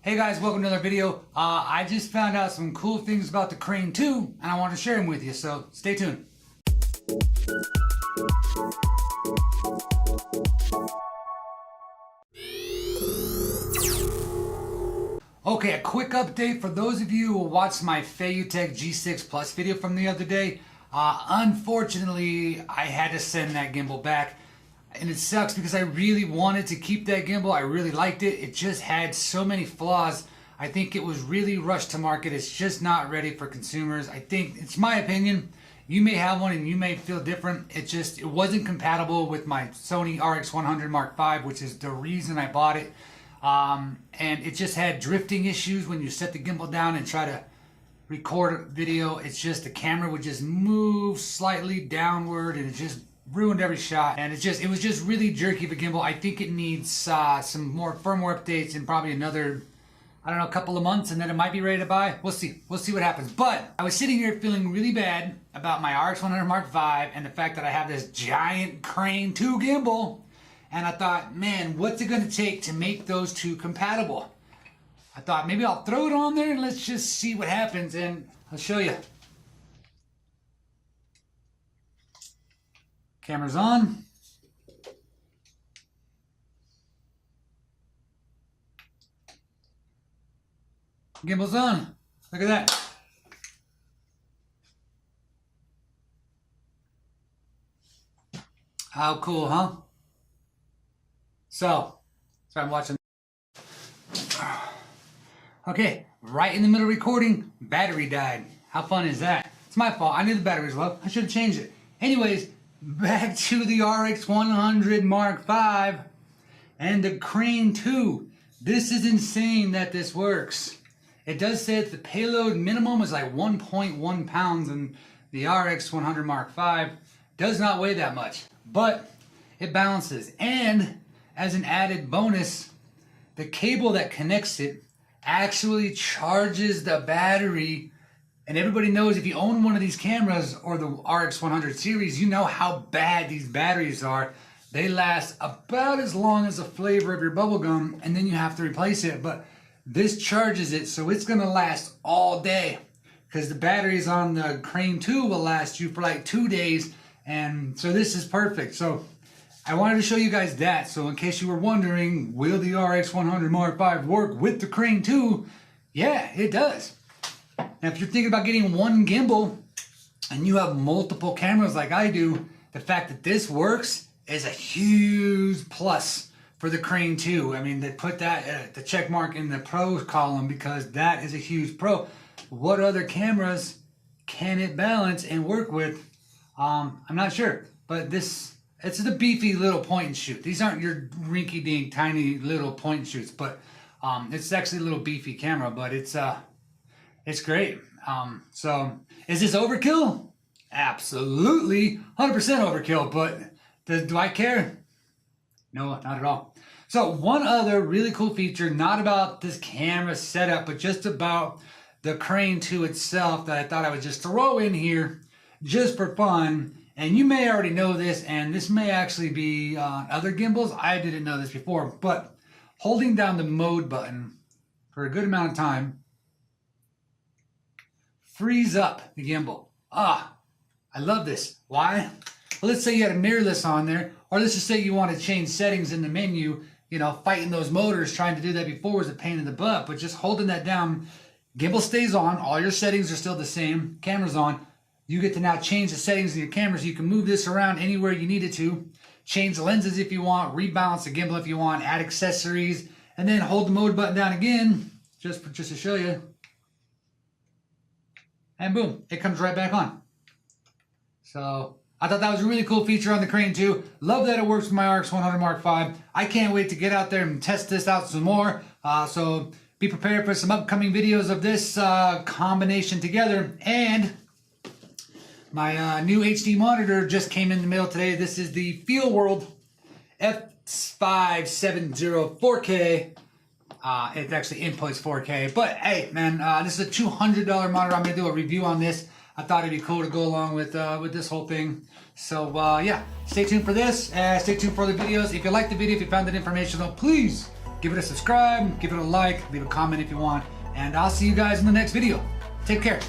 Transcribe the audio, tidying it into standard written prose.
Hey guys, welcome to another video. I just found out some cool things about the Crane 2 and I want to share them with you, so stay tuned. Okay, a quick update for those of you who watched my Feiyutech G6 Plus video from the other day. Unfortunately, I had to send that gimbal back. And it sucks because I really wanted to keep that gimbal. I really liked it. It just had so many flaws. I think it was really rushed to market. It's just not ready for consumers. I think, it's my opinion. You may have one and you may feel different. It wasn't compatible with my Sony RX100 V, which is the reason I bought it. And it just had drifting issues when you set the gimbal down and try to record a video. It's just the camera would just move slightly downward and it just ruined every shot, and it was just really jerky of a gimbal. I think it needs some more firmware updates in probably another, I don't know, couple of months, and then it might be ready to buy. We'll see what happens. But I was sitting here feeling really bad about my RX100 V and the fact that I have this giant Crane 2 gimbal, and I thought, man, what's it going to take to make those two compatible? I thought maybe I'll throw it on there and let's just see what happens, and I'll show you. Camera's on. Gimbal's on. Look at that. How cool, huh? So I'm watching. Okay, right in the middle of recording, battery died. How fun is that? It's my fault. I knew the battery was low. I should have changed it. Anyways, back to the RX100 V and the Crane 2. This is insane that this works. It does say that the payload minimum is like 1.1 pounds, and the RX100 V does not weigh that much, but it balances. And as an added bonus, the cable that connects it actually charges the battery. And everybody knows if you own one of these cameras or the RX100 series, you know how bad these batteries are. They last about as long as the flavor of your bubble gum, and then you have to replace it. But this charges it, so it's gonna last all day, because the batteries on the Crane 2 will last you for like 2 days. And so this is perfect. So I wanted to show you guys that. So in case you were wondering, will the RX100 V work with the Crane 2? Yeah, it does. Now, if you're thinking about getting one gimbal and you have multiple cameras like I do, the fact that this works is a huge plus for the Crane 2. I mean, they put that the check mark in the pros column because that is a huge pro. What other cameras can it balance and work with? I'm not sure, but it's the beefy little point and shoot. These aren't your rinky-dink tiny little point and shoots, but it's actually a little beefy camera, but it's great. So is this overkill? Absolutely 100% overkill, but do I care? No, not at all. So one other really cool feature, not about this camera setup, but just about the Crane 2 itself, that I thought I would just throw in here just for fun. And you may already know this, and this may actually be on other gimbals. I didn't know this before, but holding down the mode button for a good amount of time frees up the gimbal. I love this. Why? Well, let's say you had a mirrorless on there, or let's just say you want to change settings in the menu. You know, fighting those motors, trying to do that before was a pain in the butt, but just holding that down, gimbal stays on, all your settings are still the same, camera's on. You get to now change the settings in your camera, so you can move this around anywhere you need it to, change the lenses if you want, rebalance the gimbal if you want, add accessories, and then hold the mode button down again, just to show you. And boom, it comes right back on. So I thought that was a really cool feature on the Crane 2. Love that it works with my RX100 V. I can't wait to get out there and test this out some more. So be prepared for some upcoming videos of this combination together. And my new HD monitor just came in the mail today. This is the FeelWorld F570 4K. It actually inputs 4K, but hey, man, this is a $200 monitor. I'm gonna do a review on this. I thought it'd be cool to go along with this whole thing. So yeah, stay tuned for this. Stay tuned for other videos. If you liked the video, if you found it informational, please Give it a subscribe, give it a like, leave a comment if you want, and I'll see you guys in the next video. Take care.